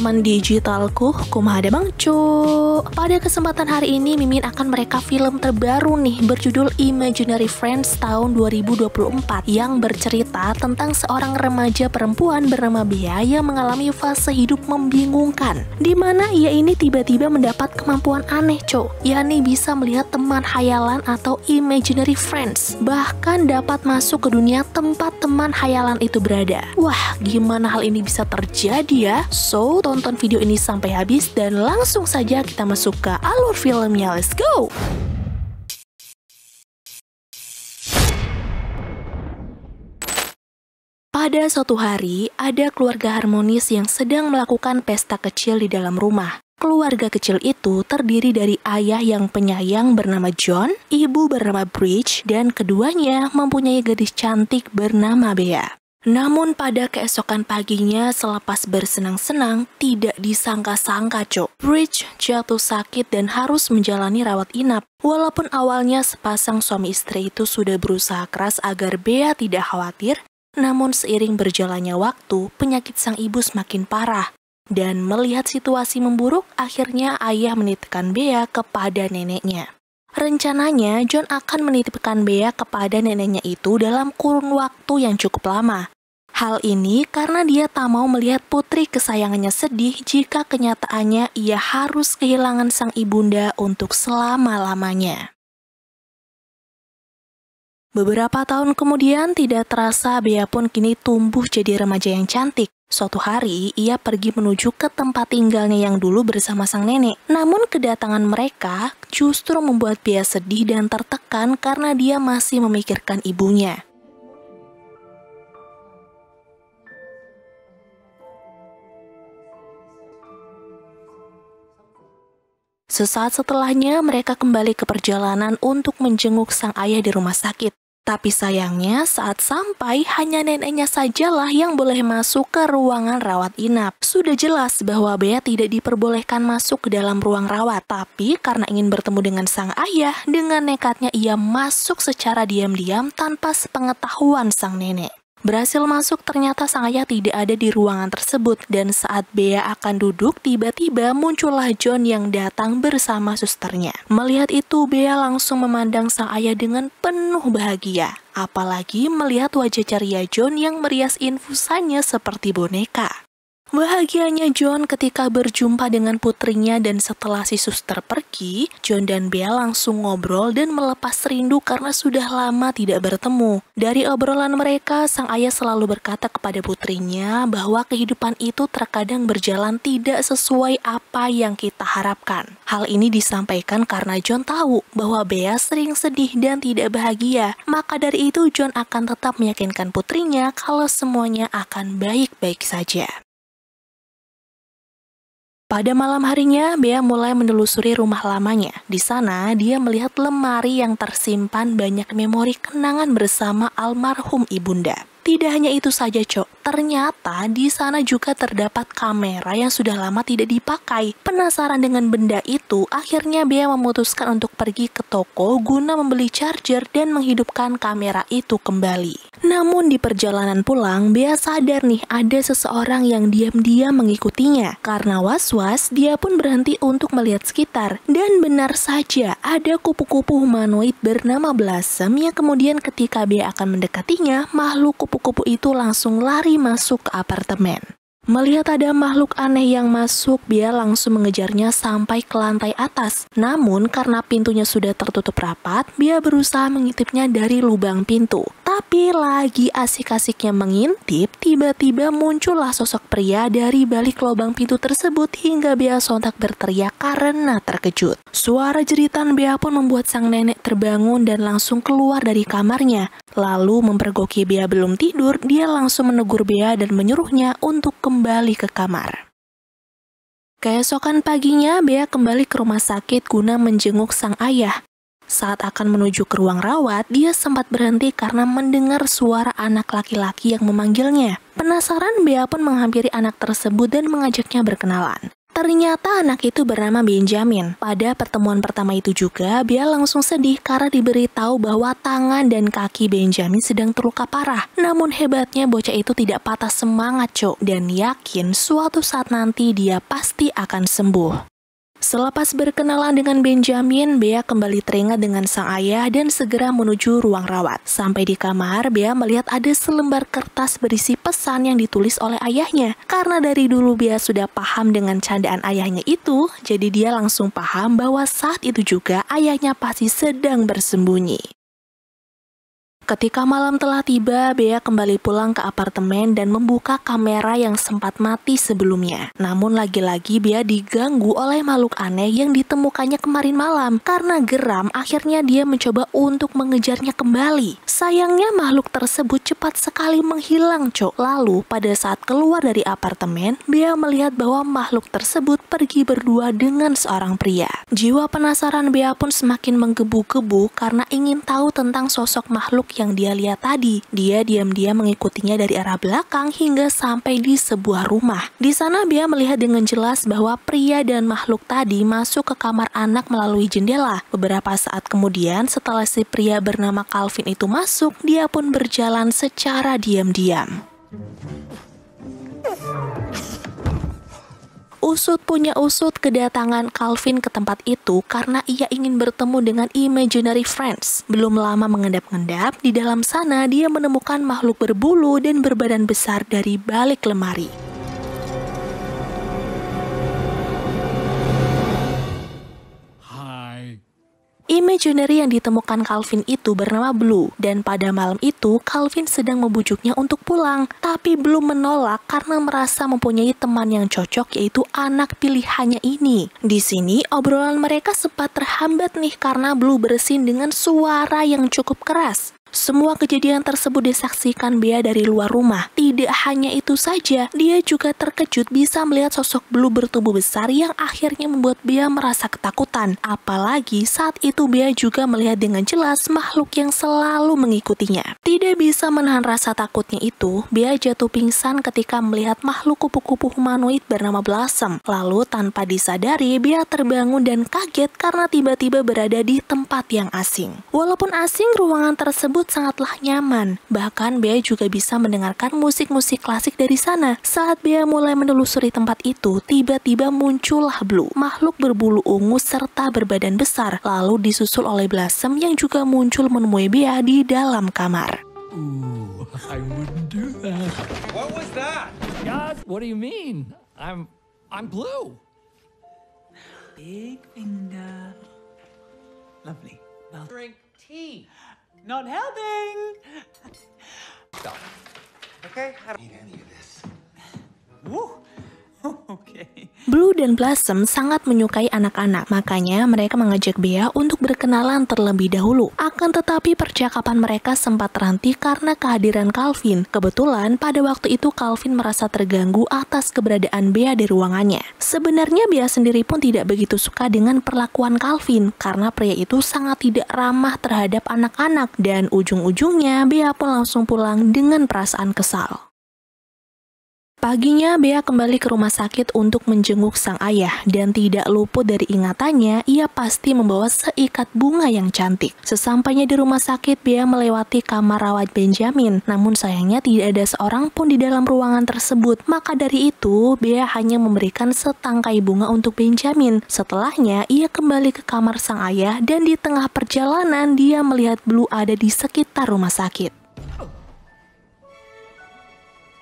teman-teman digitalku, kumaha Bang Cu. Pada kesempatan hari ini Mimin akan mereka film terbaru nih berjudul Imaginary Friends tahun 2024 yang bercerita tentang seorang remaja perempuan bernama Bea yang mengalami fase hidup membingungkan, dimana ia ini tiba-tiba mendapat kemampuan aneh yakni bisa melihat teman hayalan atau imaginary friends, bahkan dapat masuk ke dunia tempat teman hayalan itu berada. Wah, gimana hal ini bisa terjadi ya? So, tonton video ini sampai habis dan langsung saja kita masuk ke alur filmnya. Let's go! Pada suatu hari, ada keluarga harmonis yang sedang melakukan pesta kecil di dalam rumah. Keluarga kecil itu terdiri dari ayah yang penyayang bernama John, ibu bernama Bridge, dan keduanya mempunyai gadis cantik bernama Bea. Namun pada keesokan paginya selepas bersenang-senang, tidak disangka-sangka Bridge jatuh sakit dan harus menjalani rawat inap. Walaupun awalnya sepasang suami istri itu sudah berusaha keras agar Bea tidak khawatir, namun seiring berjalannya waktu, penyakit sang ibu semakin parah. Dan melihat situasi memburuk, akhirnya ayah menitipkan Bea kepada neneknya. Rencananya, John akan menitipkan Bea kepada neneknya itu dalam kurun waktu yang cukup lama. Hal ini karena dia tak mau melihat putri kesayangannya sedih jika kenyataannya ia harus kehilangan sang ibunda untuk selama-lamanya. Beberapa tahun kemudian, tidak terasa Bea pun kini tumbuh jadi remaja yang cantik. Suatu hari, ia pergi menuju ke tempat tinggalnya yang dulu bersama sang nenek. Namun kedatangan mereka justru membuat Bea sedih dan tertekan karena dia masih memikirkan ibunya. Sesaat setelahnya, mereka kembali ke perjalanan untuk menjenguk sang ayah di rumah sakit. Tapi sayangnya, saat sampai, hanya neneknya sajalah yang boleh masuk ke ruangan rawat inap. Sudah jelas bahwa Bea tidak diperbolehkan masuk ke dalam ruang rawat. Tapi karena ingin bertemu dengan sang ayah, dengan nekatnya ia masuk secara diam-diam tanpa sepengetahuan sang nenek. Berhasil masuk, ternyata sang ayah tidak ada di ruangan tersebut, dan saat Bea akan duduk, tiba-tiba muncullah John yang datang bersama susternya. Melihat itu, Bea langsung memandang sang ayah dengan penuh bahagia, apalagi melihat wajah ceria John yang merias infusannya seperti boneka. Bahagianya John ketika berjumpa dengan putrinya, dan setelah si suster pergi, John dan Bea langsung ngobrol dan melepas rindu karena sudah lama tidak bertemu. Dari obrolan mereka, sang ayah selalu berkata kepada putrinya bahwa kehidupan itu terkadang berjalan tidak sesuai apa yang kita harapkan. Hal ini disampaikan karena John tahu bahwa Bea sering sedih dan tidak bahagia. Maka dari itu John akan tetap meyakinkan putrinya kalau semuanya akan baik-baik saja. Pada malam harinya, Bea mulai menelusuri rumah lamanya. Di sana, dia melihat lemari yang tersimpan banyak memori kenangan bersama almarhum ibunda. Tidak hanya itu saja, ternyata di sana juga terdapat kamera yang sudah lama tidak dipakai. Penasaran dengan benda itu, akhirnya Bea memutuskan untuk pergi ke toko guna membeli charger dan menghidupkan kamera itu kembali. Namun di perjalanan pulang, Bea sadar nih ada seseorang yang diam-diam mengikutinya. Karena was-was, dia pun berhenti untuk melihat sekitar. Dan benar saja, ada kupu-kupu humanoid bernama Blossom yang kemudian ketika Bea akan mendekatinya, makhluk kupu-kupu itu langsung lari masuk ke apartemen. Melihat ada makhluk aneh yang masuk, Bea langsung mengejarnya sampai ke lantai atas. Namun karena pintunya sudah tertutup rapat, Bea berusaha mengintipnya dari lubang pintu. Tapi lagi asik-asiknya mengintip, tiba-tiba muncullah sosok pria dari balik lubang pintu tersebut hingga Bea sontak berteriak karena terkejut. Suara jeritan Bea pun membuat sang nenek terbangun dan langsung keluar dari kamarnya. Lalu mempergoki Bea belum tidur, dia langsung menegur Bea dan menyuruhnya untuk kembali ke kamar. Keesokan paginya, Bea kembali ke rumah sakit guna menjenguk sang ayah. Saat akan menuju ke ruang rawat, dia sempat berhenti karena mendengar suara anak laki-laki yang memanggilnya. Penasaran, Bea pun menghampiri anak tersebut dan mengajaknya berkenalan. Ternyata anak itu bernama Benjamin. Pada pertemuan pertama itu juga, Bea langsung sedih karena diberitahu bahwa tangan dan kaki Benjamin sedang terluka parah. Namun hebatnya bocah itu tidak patah semangat, Cok, dan yakin suatu saat nanti dia pasti akan sembuh. Selepas berkenalan dengan Benjamin, Bea kembali teringat dengan sang ayah dan segera menuju ruang rawat. Sampai di kamar, Bea melihat ada selembar kertas berisi pesan yang ditulis oleh ayahnya. Karena dari dulu Bea sudah paham dengan candaan ayahnya itu, jadi dia langsung paham bahwa saat itu juga ayahnya pasti sedang bersembunyi. Ketika malam telah tiba, Bea kembali pulang ke apartemen dan membuka kamera yang sempat mati sebelumnya. Namun lagi-lagi Bea diganggu oleh makhluk aneh yang ditemukannya kemarin malam. Karena geram, akhirnya dia mencoba untuk mengejarnya kembali. Sayangnya makhluk tersebut cepat sekali menghilang, Cok. Lalu pada saat keluar dari apartemen, Bea melihat bahwa makhluk tersebut pergi berdua dengan seorang pria. Jiwa penasaran Bea pun semakin menggebu-gebu karena ingin tahu tentang sosok makhluk yang dia lihat tadi. Dia diam-diam mengikutinya dari arah belakang hingga sampai di sebuah rumah. Di sana Bea melihat dengan jelas bahwa pria dan makhluk tadi masuk ke kamar anak melalui jendela. Beberapa saat kemudian, setelah si pria bernama Calvin itu masuk, dia pun berjalan secara diam-diam. Usut punya usut kedatangan Calvin ke tempat itu karena ia ingin bertemu dengan imaginary friends. Belum lama mengendap-endap, di dalam sana dia menemukan makhluk berbulu dan berbadan besar dari balik lemari. Imaginary yang ditemukan Calvin itu bernama Blue, dan pada malam itu Calvin sedang membujuknya untuk pulang, tapi Blue menolak karena merasa mempunyai teman yang cocok, yaitu anak pilihannya ini. Di sini obrolan mereka sempat terhambat nih karena Blue bersin dengan suara yang cukup keras. Semua kejadian tersebut disaksikan Bea dari luar rumah. Tidak hanya itu saja, dia juga terkejut bisa melihat sosok Blue bertubuh besar yang akhirnya membuat Bea merasa ketakutan. Apalagi saat itu Bea juga melihat dengan jelas makhluk yang selalu mengikutinya. Tidak bisa menahan rasa takutnya itu, Bea jatuh pingsan ketika melihat makhluk kupu-kupu humanoid bernama Blossom. Lalu tanpa disadari, Bea terbangun dan kaget karena tiba-tiba berada di tempat yang asing. Walaupun asing, ruangan tersebut sangatlah nyaman. Bahkan Bea juga bisa mendengarkan musik-musik klasik dari sana. Saat Bea mulai menelusuri tempat itu, tiba-tiba muncullah Blue, makhluk berbulu ungu serta berbadan besar, lalu disusul oleh Blossom yang juga muncul menemui Bea di dalam kamar. Ooh, I wouldn't do that. What was that? God, what do you mean? I'm Blue. Big finger. Lovely. Well, Drink tea. not helping. Stop. Okay? I don't need any of this. Woo. Okay. Blue dan Blossom sangat menyukai anak-anak, makanya mereka mengajak Bea untuk berkenalan terlebih dahulu. Akan tetapi percakapan mereka sempat terhenti karena kehadiran Calvin. Kebetulan pada waktu itu Calvin merasa terganggu atas keberadaan Bea di ruangannya. Sebenarnya Bea sendiri pun tidak begitu suka dengan perlakuan Calvin, karena pria itu sangat tidak ramah terhadap anak-anak, dan ujung-ujungnya Bea pun langsung pulang dengan perasaan kesal. Paginya, Bea kembali ke rumah sakit untuk menjenguk sang ayah, dan tidak luput dari ingatannya, ia pasti membawa seikat bunga yang cantik. Sesampainya di rumah sakit, Bea melewati kamar rawat Benjamin, namun sayangnya tidak ada seorang pun di dalam ruangan tersebut. Maka dari itu, Bea hanya memberikan setangkai bunga untuk Benjamin. Setelahnya, ia kembali ke kamar sang ayah, dan di tengah perjalanan, dia melihat Blue ada di sekitar rumah sakit.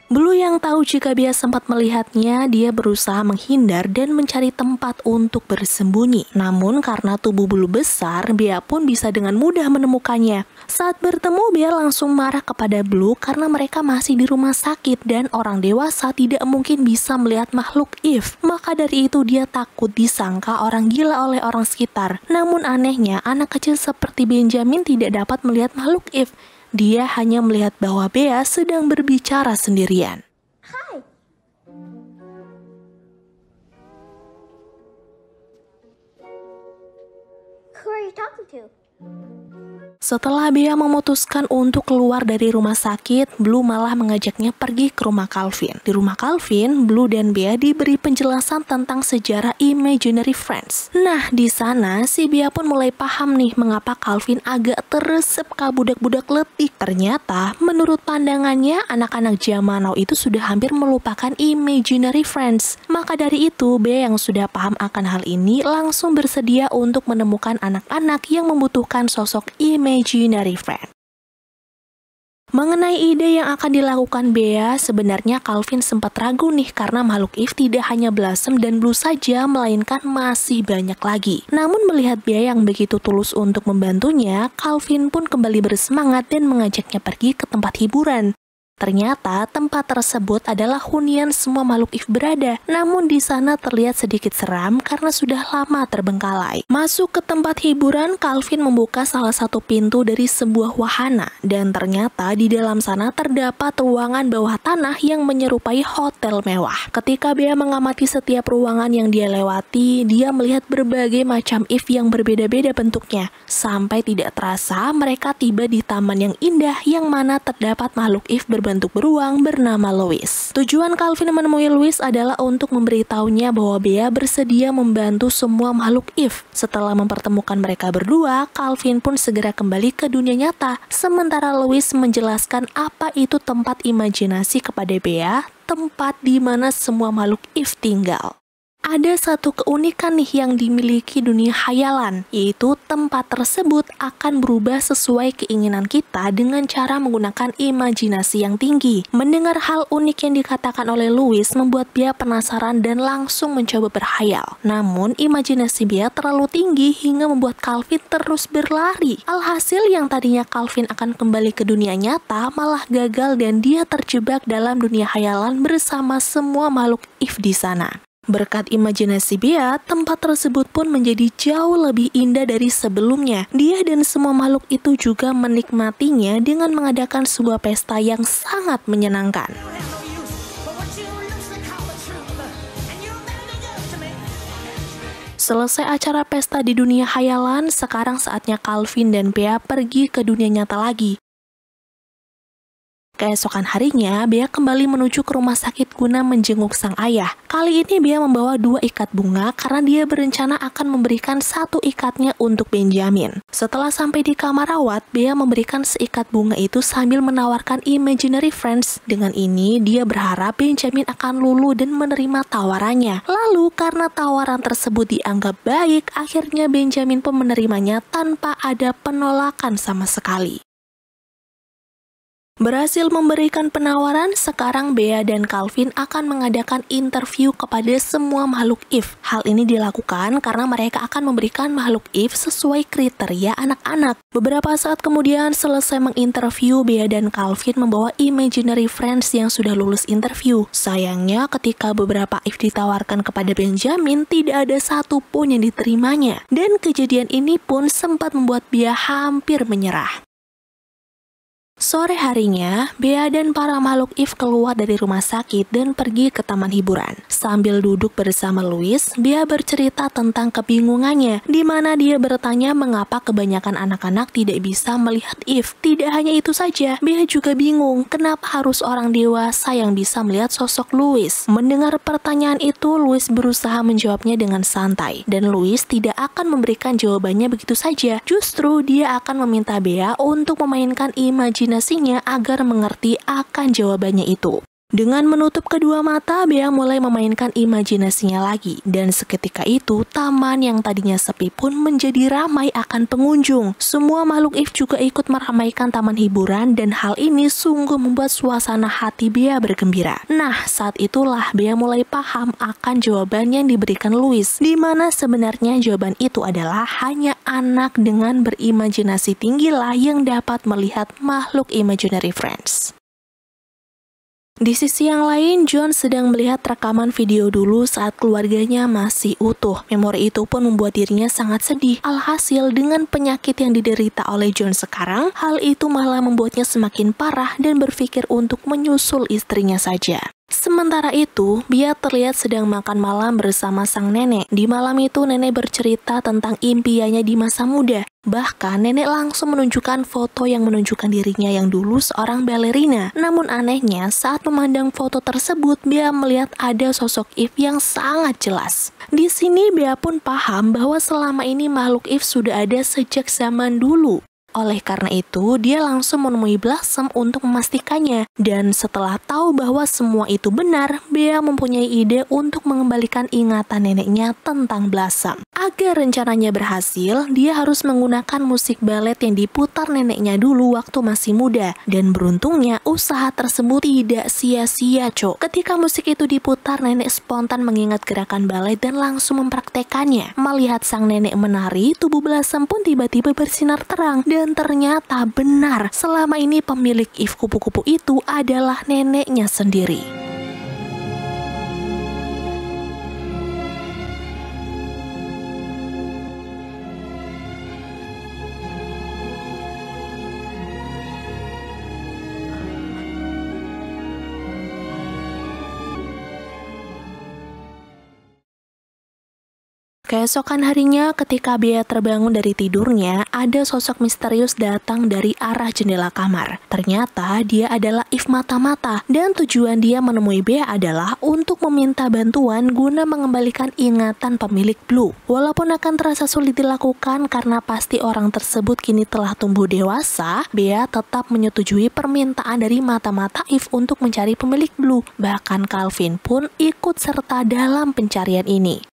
Blue yang tahu jika Bea sempat melihatnya, dia berusaha menghindar dan mencari tempat untuk bersembunyi. Namun karena tubuh Blue besar, Bea pun bisa dengan mudah menemukannya. Saat bertemu, Bea langsung marah kepada Blue karena mereka masih di rumah sakit dan orang dewasa tidak mungkin bisa melihat makhluk if. Maka dari itu dia takut disangka orang gila oleh orang sekitar. Namun anehnya, anak kecil seperti Benjamin tidak dapat melihat makhluk if. Dia hanya melihat bahwa Bea sedang berbicara sendirian. Hi. Who are you talking to? Setelah Bea memutuskan untuk keluar dari rumah sakit, Blue malah mengajaknya pergi ke rumah Calvin. Di rumah Calvin, Blue dan Bea diberi penjelasan tentang sejarah imaginary friends. Nah, di sana si Bea pun mulai paham nih mengapa Calvin agak teresep ke budak-budak letih. Ternyata, menurut pandangannya, anak-anak zaman now itu sudah hampir melupakan imaginary friends. Maka dari itu, Bea yang sudah paham akan hal ini langsung bersedia untuk menemukan anak-anak yang membutuhkan sosok imaginary friend. Mengenai ide yang akan dilakukan Bea, sebenarnya Calvin sempat ragu nih karena makhluk Eve tidak hanya Blossom dan Blue saja, melainkan masih banyak lagi. Namun melihat Bea yang begitu tulus untuk membantunya, Calvin pun kembali bersemangat dan mengajaknya pergi ke tempat hiburan. Ternyata tempat tersebut adalah hunian semua makhluk Eve berada, namun di sana terlihat sedikit seram karena sudah lama terbengkalai. Masuk ke tempat hiburan, Calvin membuka salah satu pintu dari sebuah wahana, dan ternyata di dalam sana terdapat ruangan bawah tanah yang menyerupai hotel mewah. Ketika Bea mengamati setiap ruangan yang dia lewati, dia melihat berbagai macam Eve yang berbeda-beda bentuknya. Sampai tidak terasa mereka tiba di taman yang indah yang mana terdapat makhluk Eve berbentuk beruang bernama Louis. Tujuan Calvin menemui Louis adalah untuk memberitahunya bahwa Bea bersedia membantu semua makhluk Eve. Setelah mempertemukan mereka berdua, Calvin pun segera kembali ke dunia nyata. Sementara Louis menjelaskan apa itu tempat imajinasi kepada Bea, tempat di mana semua makhluk Eve tinggal. Ada satu keunikan nih yang dimiliki dunia khayalan, yaitu tempat tersebut akan berubah sesuai keinginan kita dengan cara menggunakan imajinasi yang tinggi. Mendengar hal unik yang dikatakan oleh Louis membuat Bea penasaran dan langsung mencoba berkhayal. Namun, imajinasi Bea terlalu tinggi hingga membuat Calvin terus berlari. Alhasil yang tadinya Calvin akan kembali ke dunia nyata malah gagal dan dia terjebak dalam dunia khayalan bersama semua makhluk Eve di sana. Berkat imajinasi Bea, tempat tersebut pun menjadi jauh lebih indah dari sebelumnya. Dia dan semua makhluk itu juga menikmatinya dengan mengadakan sebuah pesta yang sangat menyenangkan. Selesai acara pesta di dunia khayalan, sekarang saatnya Calvin dan Bea pergi ke dunia nyata lagi. Keesokan harinya, Bea kembali menuju ke rumah sakit guna menjenguk sang ayah. Kali ini Bea membawa 2 ikat bunga karena dia berencana akan memberikan 1 ikatnya untuk Benjamin. Setelah sampai di kamar rawat, Bea memberikan seikat bunga itu sambil menawarkan imaginary friends. Dengan ini, dia berharap Benjamin akan luluh dan menerima tawarannya. Lalu, karena tawaran tersebut dianggap baik, akhirnya Benjamin pun menerimanya tanpa ada penolakan sama sekali. Berhasil memberikan penawaran, sekarang Bea dan Calvin akan mengadakan interview kepada semua makhluk Eve. Hal ini dilakukan karena mereka akan memberikan makhluk Eve sesuai kriteria anak-anak. Beberapa saat kemudian selesai menginterview, Bea dan Calvin membawa imaginary friends yang sudah lulus interview. Sayangnya ketika beberapa Eve ditawarkan kepada Benjamin, tidak ada satupun yang diterimanya. Dan kejadian ini pun sempat membuat Bea hampir menyerah. Sore harinya, Bea dan para makhluk Eve keluar dari rumah sakit dan pergi ke taman hiburan. Sambil duduk bersama Louis, Bea bercerita tentang kebingungannya, di mana dia bertanya mengapa kebanyakan anak-anak tidak bisa melihat Eve. Tidak hanya itu saja, Bea juga bingung kenapa harus orang dewasa yang bisa melihat sosok Louis. Mendengar pertanyaan itu, Louis berusaha menjawabnya dengan santai, dan Louis tidak akan memberikan jawabannya begitu saja. Justru dia akan meminta Bea untuk memainkan imajinasinya agar mengerti akan jawabannya itu. Dengan menutup kedua mata, Bea mulai memainkan imajinasinya lagi, dan seketika itu taman yang tadinya sepi pun menjadi ramai akan pengunjung. Semua makhluk Eve juga ikut meramaikan taman hiburan, dan hal ini sungguh membuat suasana hati Bea bergembira. Nah, saat itulah Bea mulai paham akan jawaban yang diberikan Louis, di mana sebenarnya jawaban itu adalah hanya anak dengan berimajinasi tinggilah yang dapat melihat makhluk imaginary friends. Di sisi yang lain, John sedang melihat rekaman video dulu saat keluarganya masih utuh. Memori itu pun membuat dirinya sangat sedih. Alhasil, dengan penyakit yang diderita oleh John sekarang, hal itu malah membuatnya semakin parah dan berpikir untuk menyusul istrinya saja. Sementara itu, Bea terlihat sedang makan malam bersama sang nenek. Di malam itu, nenek bercerita tentang impiannya di masa muda. Bahkan, nenek langsung menunjukkan foto yang menunjukkan dirinya yang dulu seorang balerina. Namun anehnya, saat memandang foto tersebut, Bea melihat ada sosok Eve yang sangat jelas. Di sini, Bea pun paham bahwa selama ini makhluk Eve sudah ada sejak zaman dulu. Oleh karena itu, dia langsung menemui Blossom untuk memastikannya. Dan setelah tahu bahwa semua itu benar, Bea mempunyai ide untuk mengembalikan ingatan neneknya tentang Blossom. Agar rencananya berhasil, dia harus menggunakan musik balet yang diputar neneknya dulu waktu masih muda. Dan beruntungnya, usaha tersebut tidak sia-sia, Cok. Ketika musik itu diputar, nenek spontan mengingat gerakan balet dan langsung mempraktekannya. Melihat sang nenek menari, tubuh Blossom pun tiba-tiba bersinar terang. Dan ternyata benar, selama ini pemilik Eve kupu-kupu itu adalah neneknya sendiri. Keesokan harinya, ketika Bea terbangun dari tidurnya, ada sosok misterius datang dari arah jendela kamar. Ternyata dia adalah Eve mata-mata, dan tujuan dia menemui Bea adalah untuk meminta bantuan guna mengembalikan ingatan pemilik Blue. Walaupun akan terasa sulit dilakukan karena pasti orang tersebut kini telah tumbuh dewasa, Bea tetap menyetujui permintaan dari mata-mata Eve untuk mencari pemilik Blue. Bahkan Calvin pun ikut serta dalam pencarian ini.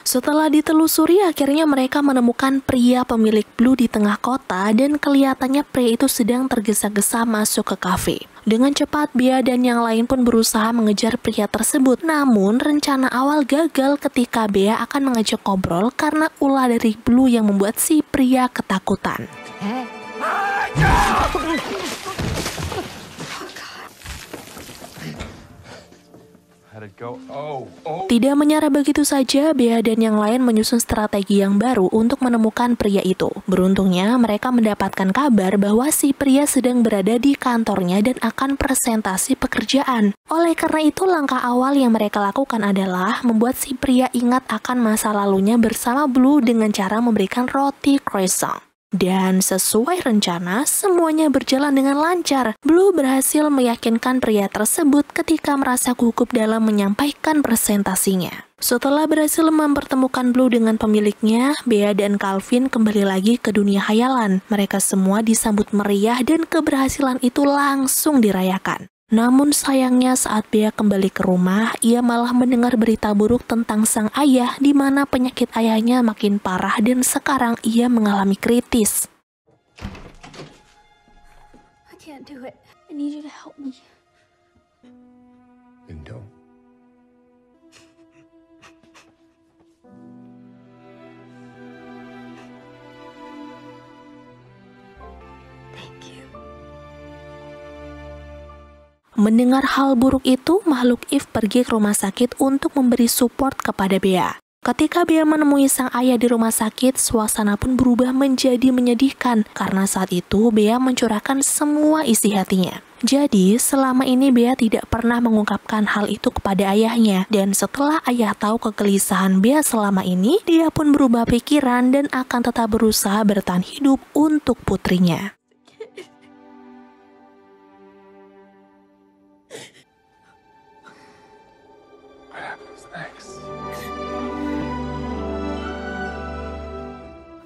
Setelah ditelusuri, akhirnya mereka menemukan pria pemilik Blue di tengah kota dan kelihatannya pria itu sedang tergesa-gesa masuk ke kafe. Dengan cepat, Bea dan yang lain pun berusaha mengejar pria tersebut. Namun, rencana awal gagal ketika Bea akan mengajak ngobrol karena ulah dari Blue yang membuat si pria ketakutan. Tidak menyerah begitu saja, Bea dan yang lain menyusun strategi yang baru untuk menemukan pria itu. Beruntungnya, mereka mendapatkan kabar bahwa si pria sedang berada di kantornya dan akan presentasi pekerjaan. Oleh karena itu, langkah awal yang mereka lakukan adalah membuat si pria ingat akan masa lalunya bersama Blue dengan cara memberikan roti croissant. Dan sesuai rencana, semuanya berjalan dengan lancar. Blue berhasil meyakinkan pria tersebut ketika merasa gugup dalam menyampaikan presentasinya. Setelah berhasil mempertemukan Blue dengan pemiliknya, Bea dan Calvin kembali lagi ke dunia khayalan. Mereka semua disambut meriah dan keberhasilan itu langsung dirayakan. Namun sayangnya saat Bea kembali ke rumah, ia malah mendengar berita buruk tentang sang ayah di mana penyakit ayahnya makin parah dan sekarang ia mengalami kritis. I can't do it. I need you to help me. Then don't. Thank you. Mendengar hal buruk itu, makhluk Eve pergi ke rumah sakit untuk memberi support kepada Bea. Ketika Bea menemui sang ayah di rumah sakit, suasana pun berubah menjadi menyedihkan karena saat itu Bea mencurahkan semua isi hatinya. Jadi, selama ini Bea tidak pernah mengungkapkan hal itu kepada ayahnya. Dan setelah ayah tahu kegelisahan Bea selama ini, dia pun berubah pikiran dan akan tetap berusaha bertahan hidup untuk putrinya. What happens next?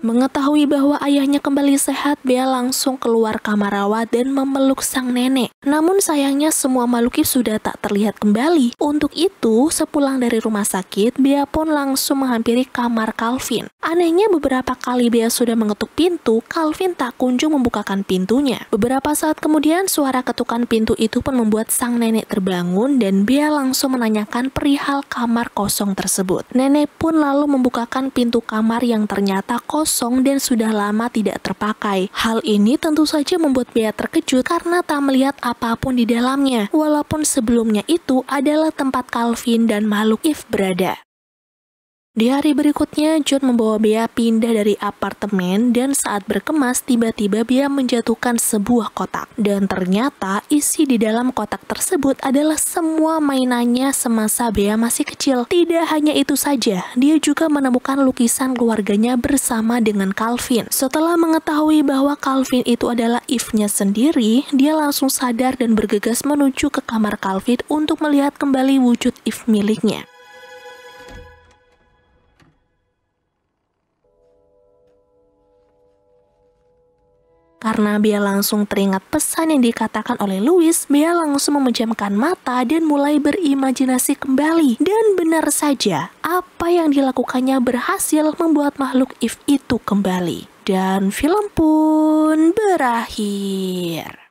Mengetahui bahwa ayahnya kembali sehat, Bea langsung keluar kamar rawat dan memeluk sang nenek. Namun sayangnya semua makhluk sudah tak terlihat kembali. Untuk itu, sepulang dari rumah sakit, Bea pun langsung menghampiri kamar Calvin. Anehnya beberapa kali Bea sudah mengetuk pintu, Calvin tak kunjung membukakan pintunya. Beberapa saat kemudian, suara ketukan pintu itu pun membuat sang nenek terbangun dan Bea langsung menanyakan perihal kamar kosong tersebut. Nenek pun lalu membukakan pintu kamar yang ternyata kosong dan sudah lama tidak terpakai. Hal ini tentu saja membuat Bea terkejut karena tak melihat apapun di dalamnya, walaupun sebelumnya itu adalah tempat Calvin dan makhluk Eve berada. Di hari berikutnya, John membawa Bea pindah dari apartemen dan saat berkemas, tiba-tiba Bea menjatuhkan sebuah kotak. Dan ternyata isi di dalam kotak tersebut adalah semua mainannya semasa Bea masih kecil. Tidak hanya itu saja, dia juga menemukan lukisan keluarganya bersama dengan Calvin. Setelah mengetahui bahwa Calvin itu adalah Eve-nya sendiri, dia langsung sadar dan bergegas menuju ke kamar Calvin untuk melihat kembali wujud Eve miliknya. Karena Bea langsung teringat pesan yang dikatakan oleh Louis, Bea langsung memejamkan mata dan mulai berimajinasi kembali. Dan benar saja, apa yang dilakukannya berhasil membuat makhluk Eve itu kembali. Dan film pun berakhir.